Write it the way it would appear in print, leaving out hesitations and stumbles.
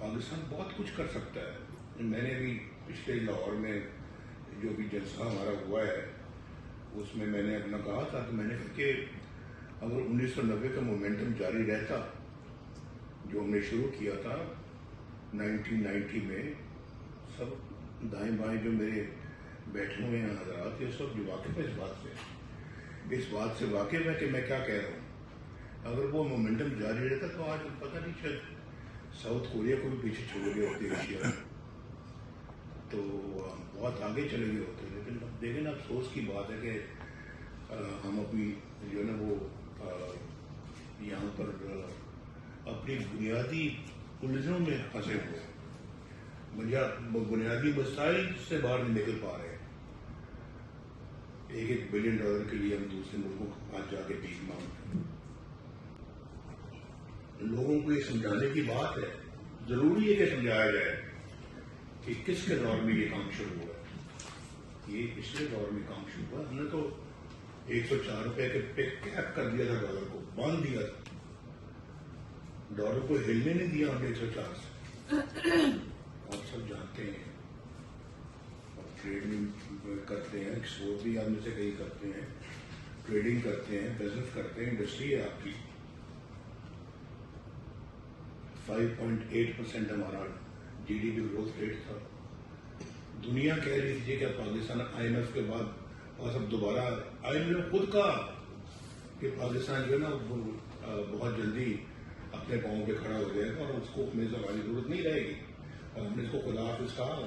پاکستان بہت کچھ کر سکتا ہے. میں نے بھی پچھلے لاہور میں جو بھی جلسہ ہمارا ہوا ہے اس میں نے اپنا کہا تھا کہ میں نے کہا کہ اگر 1990 کا مومنٹم جاری رہتا جو ہم نے شروع کیا تھا 1990 میں، سب دائیں بائیں جو میرے بیٹھے ہوئے ہیں حضرات یہ سب جو واقف ہے اس بات سے واقف ہے کہ میں کیا کہہ رہا ہوں. اگر وہ مومنٹم جاری رہتا تو آج پتہ نہیں شاید ساؤتھ کوریا کو بھی پیچھے چھوڑ گئے ہوتے ایشیا میں، تو بہت آگے چلے گئے ہوتے. لیکن اب دیکھیں نا افسوس کی بات ہے کہ ہم اپنی جو ہے نا وہ یہاں پر اپنی بنیادی الجھنوں میں پھنسے ہوئے بنیادی مسائل سے باہر نہیں نکل پا رہے ہیں. $1 بلین کے لیے ہم دوسرے ملکوں کو پاس جا کے بھیک مانگتے ہیں. لوگوں کو یہ سمجھانے کی بات ہے، ضروری ہے کہ سمجھایا جائے کہ کس کے دور میں یہ کام شروع ہوا ہے. یہ پچھلے دور میں کام شروع ہوا. ہم نے تو $104 کے پہ کیپ کر دیا تھا، ڈالر کو باندھ دیا تھا، ڈالر کو ہلنے نہیں دیا ہم نے 104 سے. آپ سب جانتے ہیں، ٹریڈ کرتے ہیں، ایکسپورٹ بھی آپ میں سے کئی کرتے ہیں، ٹریڈنگ کرتے ہیں، بزنس کرتے ہیں، انڈسٹری ہے آپ کی. 5.8% ہمارا GDP گروتھ ریٹ تھا. دنیا کہہ رہی تھی کہ پاکستان IMF کے بعد اور سب دوبارہ IMF نے خود کہا کہ پاکستان جو ہے نا بہت جلدی اپنے پاؤں پہ کھڑا ہو جائے گا اور اس کو اپنے سے ہماری ضرورت نہیں رہے گی. اور ہم نے اس کو خدا حافظ کہا.